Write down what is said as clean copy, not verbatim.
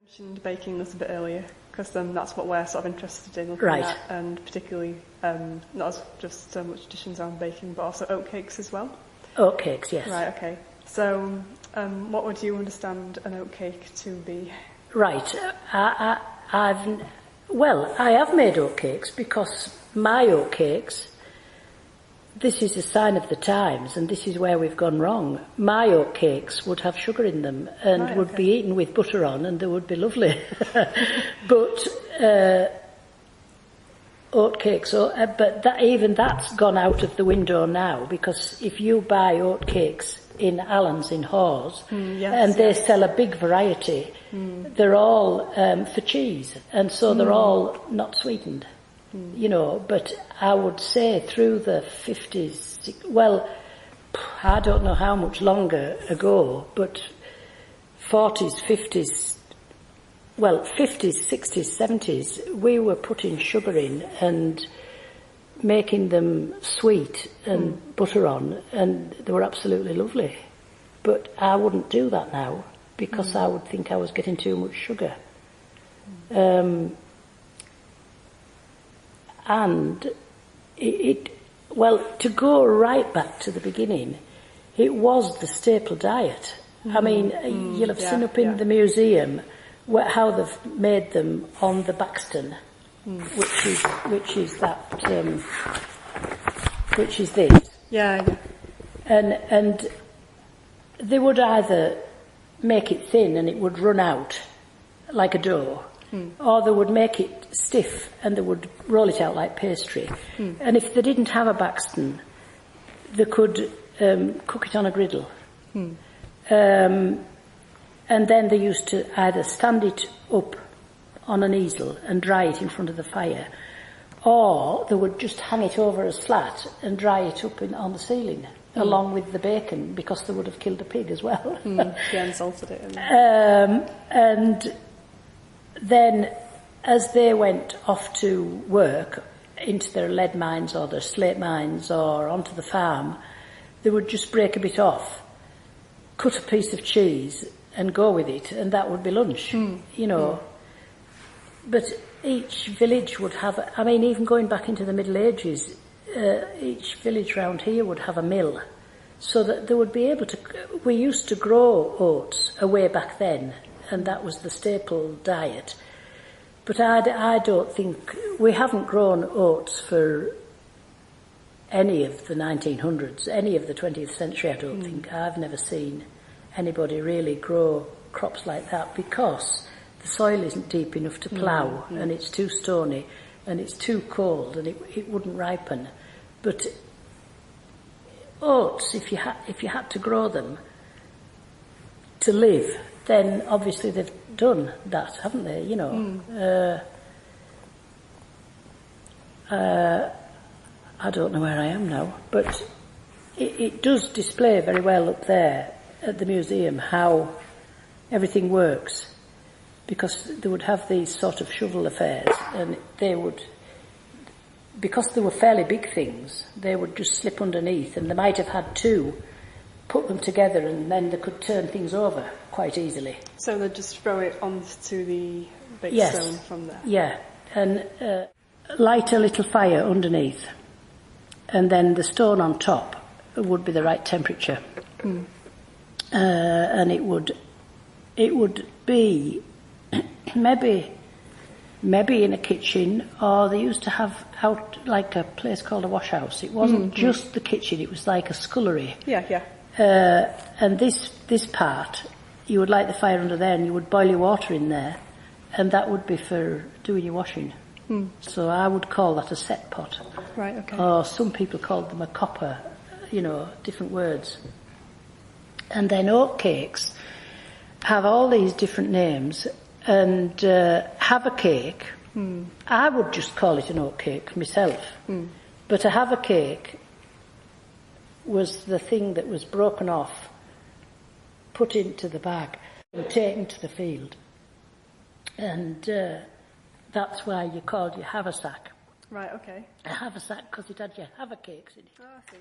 mentioned baking a little bit earlier, because that's what we're sort of interested in looking Right. at, and particularly not as just so much dishes on baking, but also oatcakes as well. Oatcakes, yes. Right, okay. So what would you understand an oatcake to be? Right. I have made oatcakes because my oatcakes, this is a sign of the times, and this is where we've gone wrong. My oatcakes would have sugar in them and Right, would okay. be eaten with butter on, and they would be lovely. But oatcakes, but even that's gone out of the window now, because if you buy oatcakes in Allen's in Hawes, and they sell a big variety, they're all for cheese, and so they're all not sweetened. You know, but I would say through the 50s, well, I don't know how much longer ago, but 40s, 50s, well, 50s, 60s, 70s, we were putting sugar in and making them sweet and butter on, and they were absolutely lovely. But I wouldn't do that now, because I would think I was getting too much sugar. And to go right back to the beginning, it was the staple diet. I mean, you'll have seen up in the museum how they've made them on the Baxton, which is this. Yeah. And they would either make it thin and it would run out like a dough, or they would make it stiff and they would roll it out like pastry. And if they didn't have a Baxton, they could cook it on a griddle. And then they used to either stand it up on an easel and dry it in front of the fire, or they would just hang it over as flat and dry it up on the ceiling, along with the bacon, because they would have killed a pig as well. And salted it. And then, as they went off to work into their lead mines or their slate mines or onto the farm, they would just break a bit off, cut a piece of cheese and go with it, and that would be lunch, you know. But each village would have, I mean, even going back into the Middle Ages, each village round here would have a mill, so that they would be able to, we used to grow oats away back then, and that was the staple diet. But I don't think, we haven't grown oats for any of the 1900s, any of the 20th century, I don't think. I've never seen anybody really grow crops like that, because the soil isn't deep enough to plough, and it's too stony, and it's too cold, and it wouldn't ripen. But oats, if you had to grow them to live, then obviously they've done that, haven't they? You know. I don't know where I am now, but it does display very well up there at the museum how everything works, because they would have these sort of shovel affairs, and they would, because they were fairly big things, they would just slip underneath, and they might have had two, put them together, and then they could turn things over quite easily. So they'd just throw it onto the big stone from there? Yeah, and light a little fire underneath, and then the stone on top would be the right temperature. And it would be maybe in a kitchen, or they used to have out like a place called a wash house. It wasn't just the kitchen, it was like a scullery. Yeah. And this part, you would light the fire under there and you would boil your water in there, and that would be for doing your washing. So I would call that a set pot. Right, okay. Or some people called them a copper, you know, different words. And then oatcakes have all these different names, and have a cake. I would just call it an oatcake myself. But a have a cake was the thing that was broken off, put into the bag, and taken to the field. And that's why you called your haversack. Right, okay. A haversack, because it had your havercakes in it. Oh, I see.